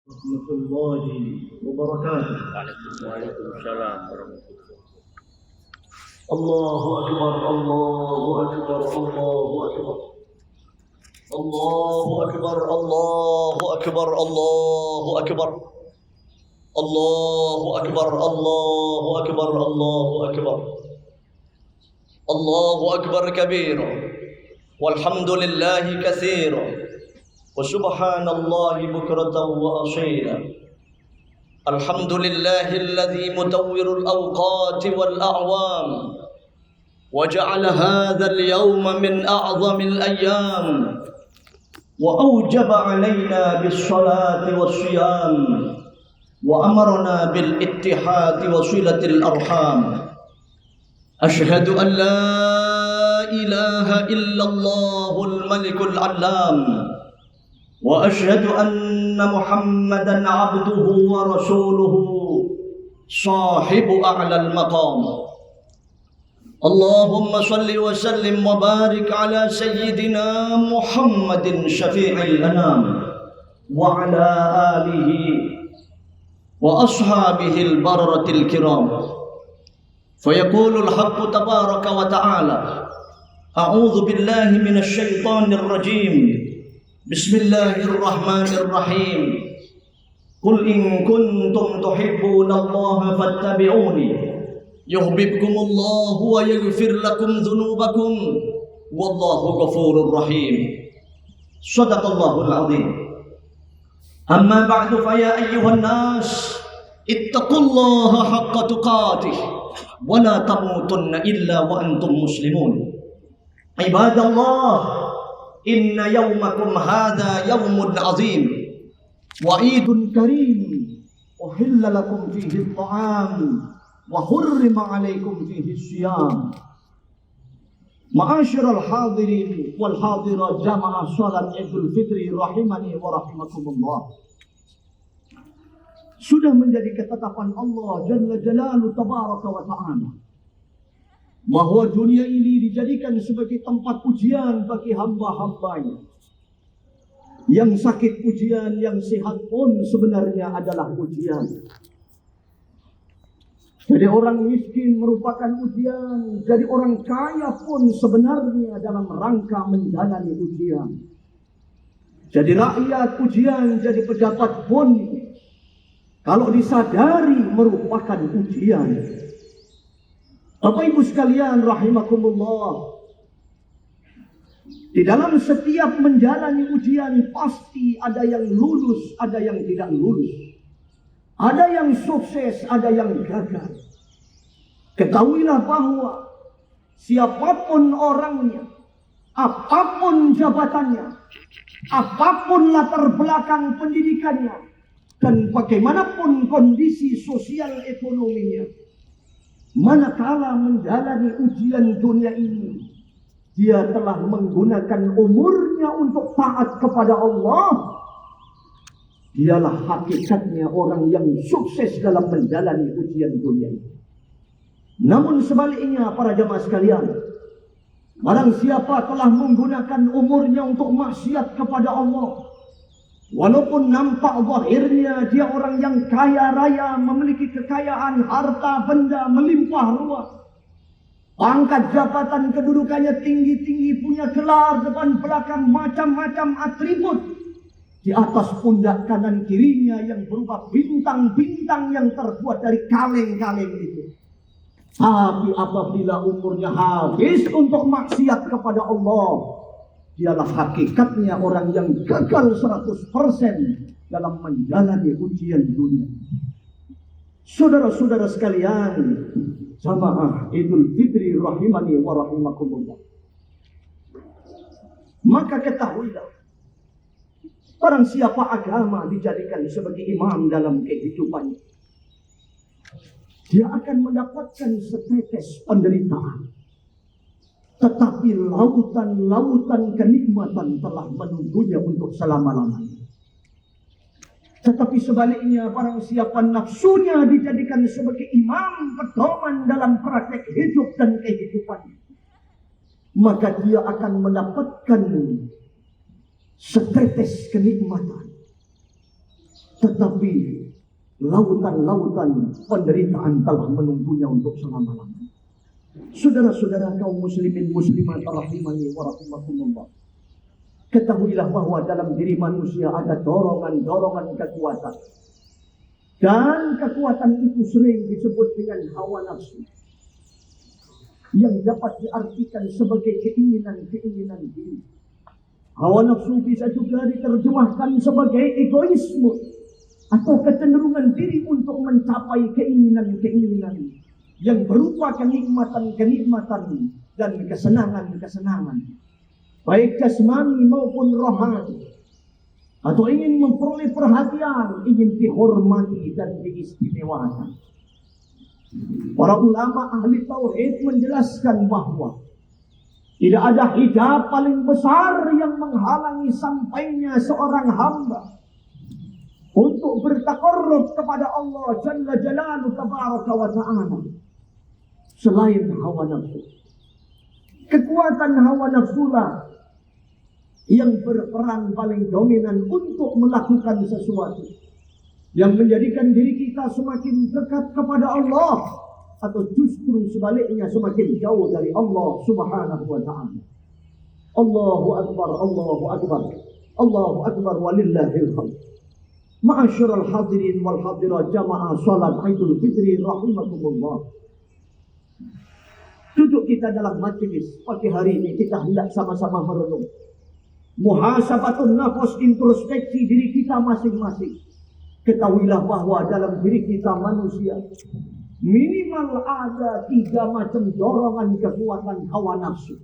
Warahmatullahi wabarakatuh. Waalaikumsalam warahmatullahi. Allahu akbar, Allahu akbar, Allahu akbar. Allahu akbar, Allahu akbar, Allahu akbar. Allahu akbar, Allahu akbar, Allahu akbar. Allahu akbar kabira. Walhamdulillahi katsira. وسبحان الله بكرة وأصيلا. الحمد لله الذي مدور الأوقات والأعوام وجعل هذا اليوم من أعظم الأيام وأوجب علينا بالصلاة والصيام وأمرنا بالاتحاد وصلة الأرحام. أشهد أن لا إله إلا الله الملك العلام وأشهد أن محمدًا عبده ورسوله صاحب أعلى المقام. اللهم صل وسلم وبارك على سيدنا محمد شفيع الأنام وعلى آله وأصحابه البررة الكرام. فيقول الحق تبارك وتعالى: أعوذ بالله من الشيطان الرجيم. بسم الله الرحمن الرحيم. قل إن كنتم تحبون الله فاتبعوني يحببكم الله ويغفر لكم ذنوبكم والله غفور رحيم. صدق الله العظيم. أما بعد فيا أيها الناس اتقوا الله حق تقاته ولا تموتن إلا وأنتم مسلمون. عباد الله، إن يومكم هذا يوم عظيم وعيد كريم أحل لكم فيه الطعام وحرم عليكم فيه الصيام. معاشر الحاضرين والحاضرات جماعة صلاة عيد الفطر rahimani wa rahimakumullah. Sudah menjadi ketetapan Allah Jalla Jalaluhu Tabaraka wa Ta'ala bahwa dunia ini dijadikan sebagai tempat ujian bagi hamba-hambanya. Yang sakit ujian, yang sehat pun sebenarnya adalah ujian. Jadi orang miskin merupakan ujian, jadi orang kaya pun sebenarnya dalam rangka menjalani ujian. Jadi rakyat ujian, jadi pejabat pun kalau disadari merupakan ujian. Bapak Ibu sekalian rahimakumullah, di dalam setiap menjalani ujian pasti ada yang lulus, ada yang tidak lulus. Ada yang sukses, ada yang gagal. Ketahuilah bahwa siapapun orangnya, apapun jabatannya, apapun latar belakang pendidikannya, dan bagaimanapun kondisi sosial ekonominya, manakala menjalani ujian dunia ini, dia telah menggunakan umurnya untuk taat kepada Allah. Dialah hakikatnya orang yang sukses dalam menjalani ujian dunia ini. Namun sebaliknya para jamaah sekalian, barang siapa telah menggunakan umurnya untuk maksiat kepada Allah, walaupun nampak zahirnya dia orang yang kaya raya, memiliki kekayaan, harta benda melimpah ruah, pangkat jabatan kedudukannya tinggi-tinggi, punya gelar depan belakang, macam-macam atribut, di atas pundak kanan kirinya yang berupa bintang-bintang yang terbuat dari kaleng-kaleng itu. Tapi apabila umurnya habis untuk maksiat kepada Allah, dialah hakikatnya orang yang gagal 100% dalam menjalani ujian dunia. Saudara-saudara sekalian, jamaah Idul Fitri rahimani wa rahimakumullah. Maka ketahuilah, barang siapa agama dijadikan sebagai imam dalam kehidupannya, dia akan mendapatkan setetes penderitaan. Tetapi lautan-lautan kenikmatan telah menunggunya untuk selama-lamanya. Tetapi sebaliknya, barang siapa nafsunya dijadikan sebagai imam pedoman dalam praktek hidup dan kehidupannya, maka dia akan mendapatkan setetes kenikmatan. Tetapi lautan-lautan penderitaan telah menunggunya untuk selama-lamanya. Saudara-saudara kaum muslimin muslimat rahimani wa rahimakumullah. Ketahuilah bahwa dalam diri manusia ada dorongan-dorongan kekuatan. Dan kekuatan itu sering disebut dengan hawa nafsu. Yang dapat diartikan sebagai keinginan-keinginan diri. Hawa nafsu bisa juga diterjemahkan sebagai egoisme. Atau kecenderungan diri untuk mencapai keinginan-keinginan. Yang berupa kenikmatan-kenikmatan dan kesenangan-kesenangan. Baik jasmani maupun rohani. Atau ingin memperoleh perhatian, ingin dihormati dan diistimewakan. Para ulama ahli tauhid menjelaskan bahwa tidak ada hijab paling besar yang menghalangi sampainya seorang hamba untuk bertaqarrub kepada Allah Jalla Jalaluhu Tabaraka wa Ta'ala selain hawa nafsu. Kekuatan hawa nafsulah yang berperan paling dominan untuk melakukan sesuatu yang menjadikan diri kita semakin dekat kepada Allah atau justru sebaliknya semakin jauh dari Allah Subhanahu wa Ta'ala. Allahu Akbar, Allahu Akbar, Allahu Akbar walillahil hamd. Ma'asyiral hadirin wal hadirat jamaah salat Idul Fitri rahimakumullah. Duduk kita dalam majelis pagi hari ini, kita hendak sama-sama merenung. Muhasabatun nafas, introspeksi diri kita masing-masing. Ketahuilah bahwa dalam diri kita manusia minimal ada 3 macam dorongan kekuatan hawa nafsu.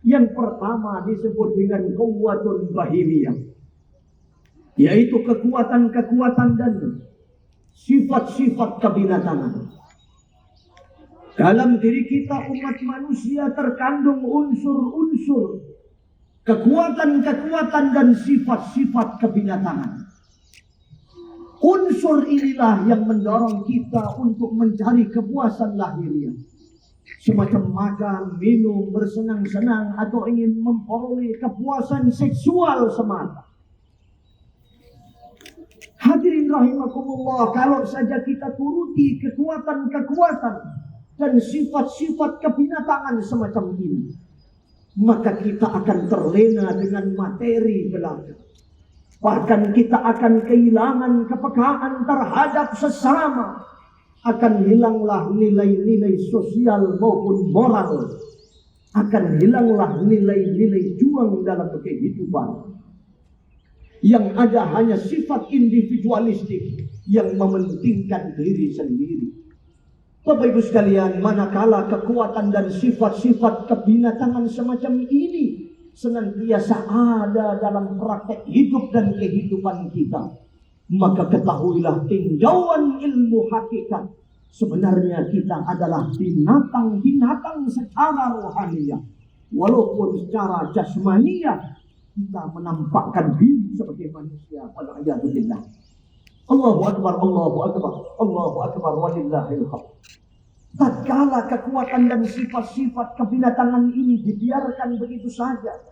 Yang pertama disebut dengan quwwatun bahimiyah, yaitu kekuatan-kekuatan dan sifat-sifat kebinatangan. Dalam diri kita umat manusia terkandung unsur-unsur kekuatan-kekuatan dan sifat-sifat kebinatangan. Unsur inilah yang mendorong kita untuk mencari kepuasan lahiriah. Semacam makan, minum, bersenang-senang atau ingin memperoleh kepuasan seksual semata. Hadirin rahimakumullah, kalau saja kita turuti kekuatan-kekuatan dan sifat-sifat kebinatangan semacam ini, maka kita akan terlena dengan materi belaka. Bahkan kita akan kehilangan kepekaan terhadap sesama. Akan hilanglah nilai-nilai sosial maupun moral. Akan hilanglah nilai-nilai juang dalam kehidupan. Yang ada hanya sifat individualistik yang mementingkan diri sendiri. Bapak Ibu sekalian, manakala kekuatan dan sifat-sifat kebinatangan semacam ini senantiasa ada dalam praktek hidup dan kehidupan kita, maka ketahuilah tinjauan ilmu hakikat, sebenarnya kita adalah binatang-binatang secara rohaniah. Walaupun secara jasmaniah kita menampakkan diri sebagai manusia. Wal'iyadzubillah. Allahu Akbar, Allahu Akbar, Allahu Akbar walillahil hamd. Tatkala kekuatan dan sifat-sifat kebinatangan ini dibiarkan begitu saja,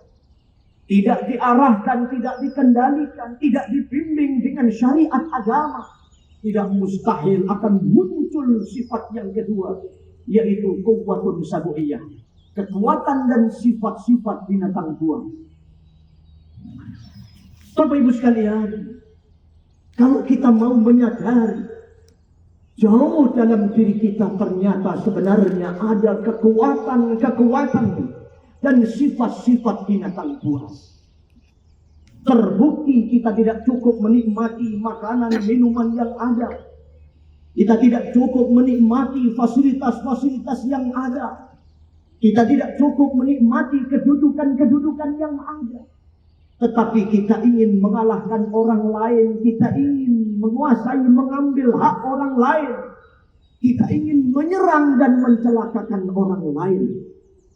tidak diarahkan, tidak dikendalikan, tidak dibimbing dengan syariat agama, tidak mustahil akan muncul sifat yang kedua, yaitu quwwatun sabu'iyah, kekuatan dan sifat-sifat binatang buas. Bapak Ibu sekalian, kalau kita mau menyadari jauh dalam diri kita ternyata sebenarnya ada kekuatan-kekuatan dan sifat-sifat binatang buas. Terbukti kita tidak cukup menikmati makanan minuman yang ada. Kita tidak cukup menikmati fasilitas-fasilitas yang ada. Kita tidak cukup menikmati kedudukan-kedudukan yang ada. Tetapi kita ingin mengalahkan orang lain, kita ingin menguasai, mengambil hak orang lain. Kita ingin menyerang dan mencelakakan orang lain.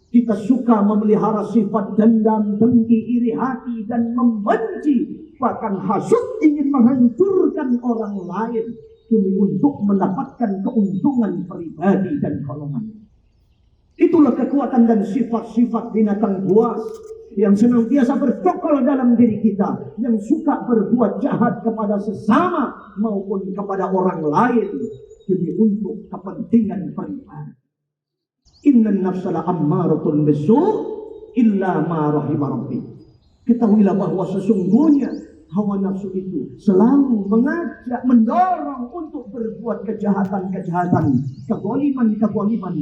Kita suka memelihara sifat dendam, dengki, iri hati, dan membenci. Bahkan hasud, ingin menghancurkan orang lain demi untuk mendapatkan keuntungan pribadi dan golongan. Itulah kekuatan dan sifat-sifat binatang buas yang senantiasa bercokol dalam diri kita, yang suka berbuat jahat kepada sesama maupun kepada orang lain demi untuk kepentingan pribadi. Innan nafsala ammaratun bisu' illa ma rahima rabbi. Ketahuilah bahwa sesungguhnya hawa nafsu itu selalu mengajak, mendorong untuk berbuat kejahatan-kejahatan, kezaliman-kezaliman.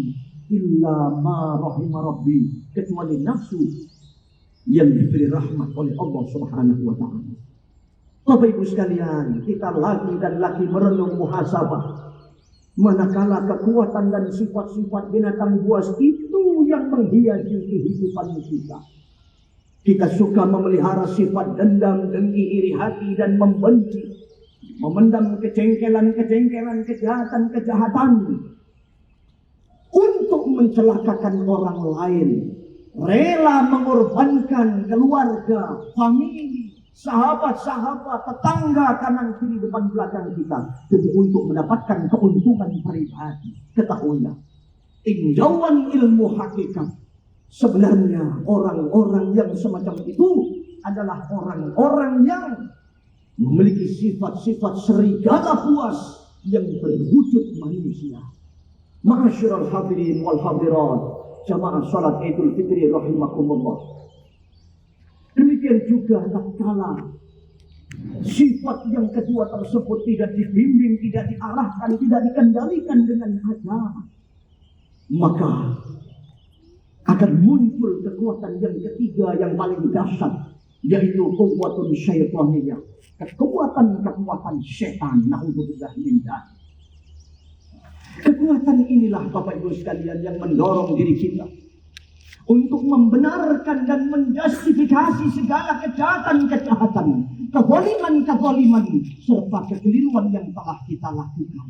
Illa ma rahima rabbi, kecuali nafsu yang diberi rahmat oleh Allah Subhanahu wa ta'ala. Bapak Ibu sekalian, kita lagi dan lagi merenung muhasabah. Manakala kekuatan dan sifat-sifat binatang buas itu yang menghiasi kehidupan kita. Kita suka memelihara sifat dendam, dengki, iri hati, dan membenci. Memendam kejengkelan-kejengkelan, kejahatan-kejahatan. Untuk mencelakakan orang lain. Rela mengorbankan keluarga, famili, sahabat-sahabat, tetangga, kanan kiri depan belakang kita demi untuk mendapatkan keuntungan pribadi. Ketahuilah, tinjauan ilmu hakikat, sebenarnya orang-orang yang semacam itu adalah orang-orang yang memiliki sifat-sifat serigala buas yang berwujud manusia. Ma'asyiral hadirin wal hadirat, jamaah salat Idul Fitri rahimakumullah. Demikian juga tatkala sifat yang kedua tersebut tidak dibimbing, tidak diarahkan, tidak dikendalikan dengan agama, maka akan muncul kekuatan yang ketiga yang paling dahsyat, yaitu quwwatun syaitaniyah, kekuatan setan. Na'udzubillah min dzalik. Kekuatan inilah Bapak Ibu sekalian yang mendorong diri kita untuk membenarkan dan menjustifikasi segala kejahatan-kejahatan, kezaliman-kezaliman, serta kekeliruan yang telah kita lakukan.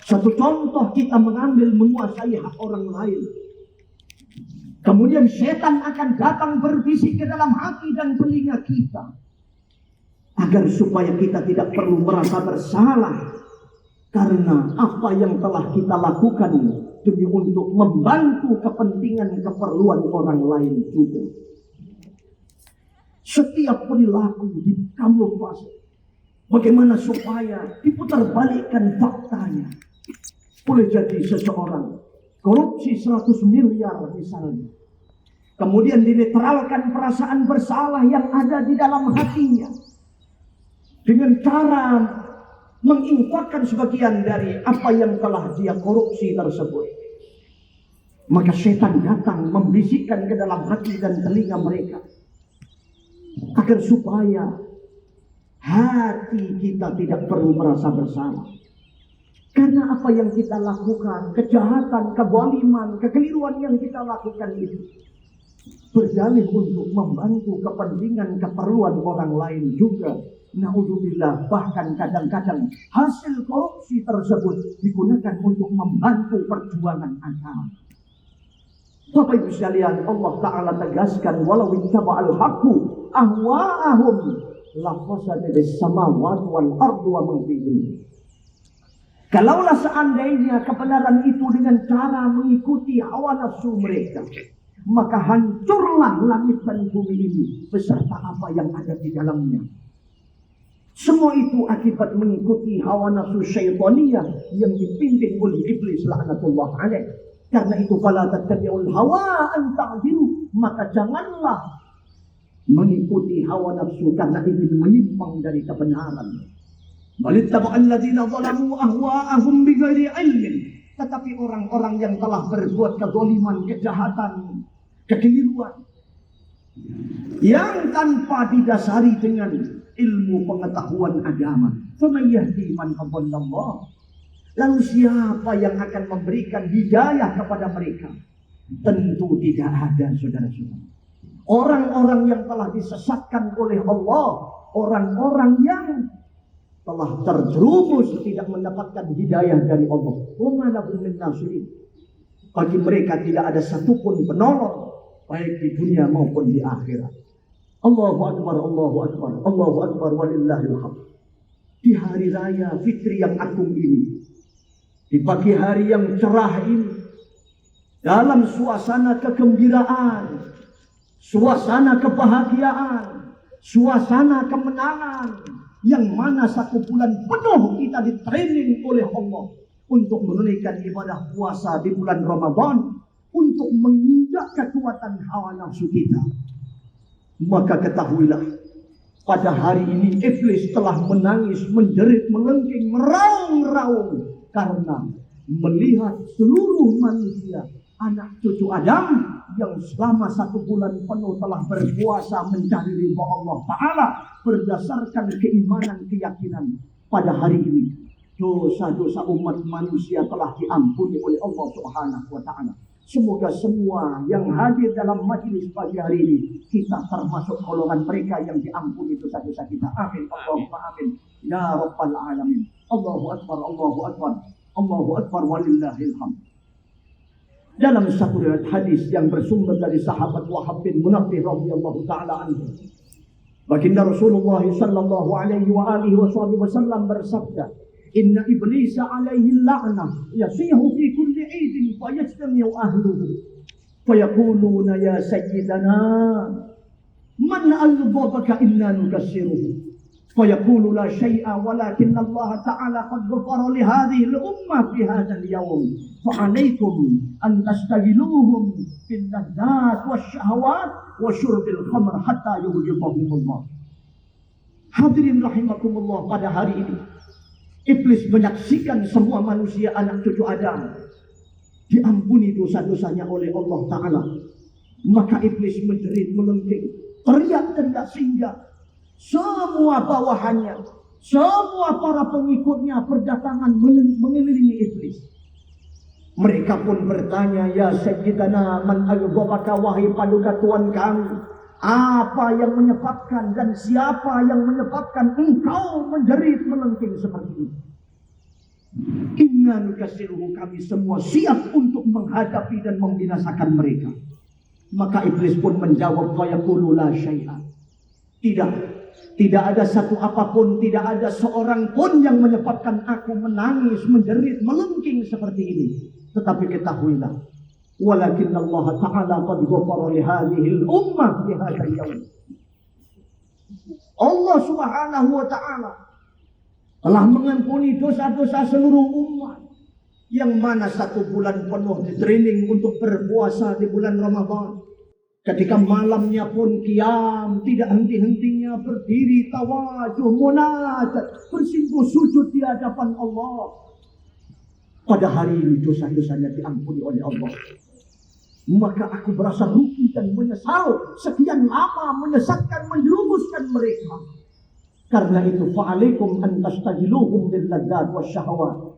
Satu contoh, kita mengambil menguasai hak orang lain. Kemudian setan akan datang berbisik ke dalam hati dan telinga kita, agar supaya kita tidak perlu merasa bersalah karena apa yang telah kita lakukan demi untuk membantu kepentingan keperluan orang lain juga. Setiap perilaku dikamuflase. Bagaimana supaya diputarbalikkan faktanya. Boleh jadi seseorang korupsi 100 miliar misalnya, kemudian dinetralkan perasaan bersalah yang ada di dalam hatinya dengan cara menginfakkan sebagian dari apa yang telah dia korupsi tersebut. Maka setan datang membisikkan ke dalam hati dan telinga mereka, agar supaya hati kita tidak perlu merasa bersalah. Karena apa yang kita lakukan, kejahatan, kezaliman, kekeliruan yang kita lakukan itu berdalih untuk membantu kepentingan keperluan orang lain juga. Na'udzubillah, bahkan kadang-kadang hasil korupsi tersebut digunakan untuk membantu perjuangan agama. Bapak Ibu sekalian, Allah Ta'ala tegaskan, walau ittaba'al haqqu ahwa'ahum lafasadat samawati wal ardu wa man fihinna. Kalaulah seandainya kebenaran itu dengan cara mengikuti hawa nafsu mereka, maka hancurlah langit dan bumi ini beserta apa yang ada di dalamnya. Semua itu akibat mengikuti hawa nafsu syaitaniyah yang dipimpin oleh iblis laknatullah alaih. Karena itu fala tattabi'ul hawa an ta'dilu, maka janganlah mengikuti hawa nafsu karena ingin menyimpang dari kebenaran. Balittaba'al ladzina zalamu ahwa'ahum bighairi ilmin. Tetapi orang-orang yang telah berbuat kezaliman, kejahatan, kekeliruan yang tanpa didasari dengan ilmu pengetahuan agama, faman yahdi man adallallah. Lalu siapa yang akan memberikan hidayah kepada mereka? Tentu tidak ada, saudara-saudara. Orang-orang yang telah disesatkan oleh Allah, orang-orang yang telah terjerumus tidak mendapatkan hidayah dari Allah. Wa ma lahum min nasirin. Bagi mereka tidak ada satupun penolong, baik di dunia maupun di akhirat. Allahu Akbar, Allahu Akbar, Allahu Akbar, walillahil hamd. Di hari raya fitri yang agung ini, di pagi hari yang cerah ini, dalam suasana kegembiraan, suasana kebahagiaan, suasana kemenangan, yang mana 1 bulan penuh kita ditraining oleh Allah untuk menunaikan ibadah puasa di bulan Ramadan, untuk menginjak kekuatan hawa nafsu kita. Maka ketahuilah, pada hari ini iblis telah menangis, menjerit, melengking, meraung-raung karena melihat seluruh manusia, anak cucu Adam yang selama 1 bulan penuh telah berpuasa mencari ridha Allah Ta'ala berdasarkan keimanan, keyakinan. Pada hari ini dosa-dosa umat manusia telah diampuni oleh Allah Subhanahu wa Ta'ala. Semoga semua yang hadir dalam majelis pagi hari ini, kita termasuk golongan mereka yang diampuni dosa-dosa kita. Amin. Allahumma amin. Ya Rabbal Alamin. Allahu Akbar, Allahu Akbar, Allahu Akbar, walillahil hamd. Dalam satu riwayat hadis yang bersumber dari sahabat Wahab bin Munabbih radhiyallahu ta'ala anhu, baginda Rasulullah sallallahu alaihi wa alihi wasallam bersabda, Inna iblisa alaihi la'nah yasihu fi kulli 'idin fayajtami'u ahluhu fayaquluna ya sayyidana man al-dhabaka inna nukassiruhu fayaqulu la syai'a walakinna Allah ta'ala qad ghafara li hadhihi al-ummah fi hadzal yawm fa'alaikum an tastaghiluhum bil ladzat wasyahawat wa syurbil khamr hatta yuhibbuhumullah. Hadirin rahimakumullah, pada hari ini iblis menyaksikan semua manusia anak cucu Adam diampuni dosa-dosanya oleh Allah Ta'ala. Maka iblis menjerit, melengking, teriak-teriak sehingga semua bawahannya, semua para pengikutnya berdatangan mengelilingi iblis. Mereka pun bertanya, ya Sayyidana man aghdabaka, wahai paduka Tuhan kami, apa yang menyebabkan dan siapa yang menyebabkan engkau menjerit melengking seperti ini? Inna nukassiruhu, kami semua siap untuk menghadapi dan membinasakan mereka. Maka iblis pun menjawab, fayaqulu la syai'a. Tidak ada satu apapun, tidak ada seorang pun yang menyebabkan aku menangis, menjerit, melengking seperti ini. Tetapi ketahuilah, walakin Allah Ta'ala qad ghafara li hadhihi al-ummah fi hadzal yawm. Allah Subhanahu wa Ta'ala telah mengampuni dosa-dosa seluruh umat, yang mana 1 bulan penuh di training untuk berpuasa di bulan Ramadan. Ketika malamnya pun qiyam, tidak henti-hentinya berdiri tawajuh, munajat, bersimpuh sujud di hadapan Allah. Pada hari ini dosa-dosanya diampuni oleh Allah. Maka aku berasa rugi dan menyesal sekian lama menyesatkan, menjerumuskan mereka. Karena itu fa'alaikum an tastajiluhum bil ladzat wasyahawat.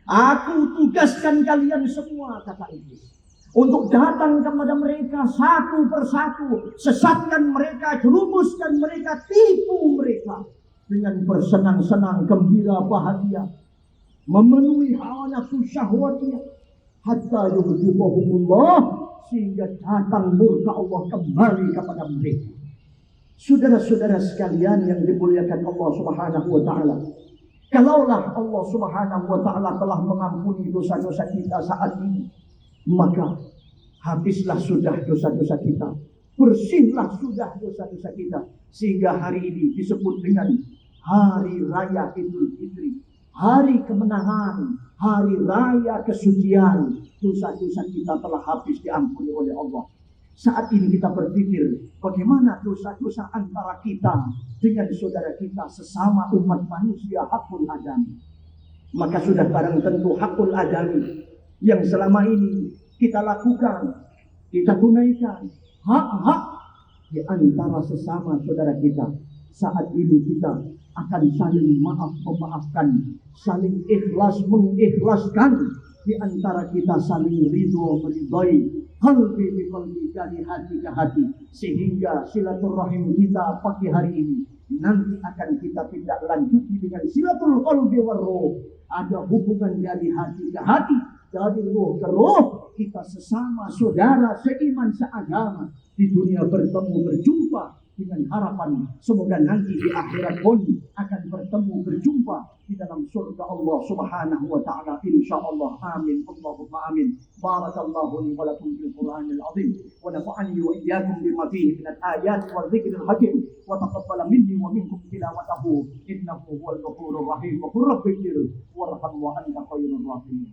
Aku tugaskan kalian semua, kata iblis, untuk datang kepada mereka satu persatu, sesatkan mereka, jerumuskan mereka, tipu mereka dengan bersenang-senang, gembira, bahagia, memenuhi hawa nafsu syahwatnya, hatta yuhibbuhumullah, sehingga datang murka Allah kembali kepada mereka. Saudara-saudara sekalian yang dimuliakan Allah Subhanahu wa Ta'ala, kalaulah Allah Subhanahu wa Ta'ala telah mengampuni dosa-dosa kita saat ini, maka habislah sudah dosa-dosa kita, bersihlah sudah dosa-dosa kita, sehingga hari ini disebut dengan Hari Raya Idul Fitri, hari kemenangan, hari raya kesucian. Dosa-dosa kita telah habis diampuni oleh Allah. Saat ini kita berpikir bagaimana dosa-dosa antara kita dengan saudara kita sesama umat manusia, hakul adami. Maka sudah barang tentu hakul adami yang selama ini kita lakukan, kita tunaikan, hak-hak di antara sesama saudara kita. Saat ini kita akan saling maaf memaafkan, saling ikhlas mengikhlaskan, di antara kita saling ridho meridhoi, qalbi bi qalbi, dari hati ke hati, sehingga silaturahim kita pagi hari ini nanti akan kita tindak lanjuti dengan silatul qalbi war ruh. Ada hubungan dari hati ke hati, dari ruh ke ruh. Kita sesama saudara seiman seagama di dunia bertemu berjumpa, dengan harapan semoga nanti di akhirat pun akan bertemu berjumpa di dalam surga Allah Subhanahu wa taala insyaallah. Amin Allahumma amin. Barakallahu li wa lakum fil Qur'anil azim wa nafa'ani wa iyyakum bima fihi min al-ayat wa dhikril hakim wa taqabbala minni wa minkum tilawatahu innahu huwal ghafurur rahim. Wa qur rabbi warham wa anta khairur rahimin.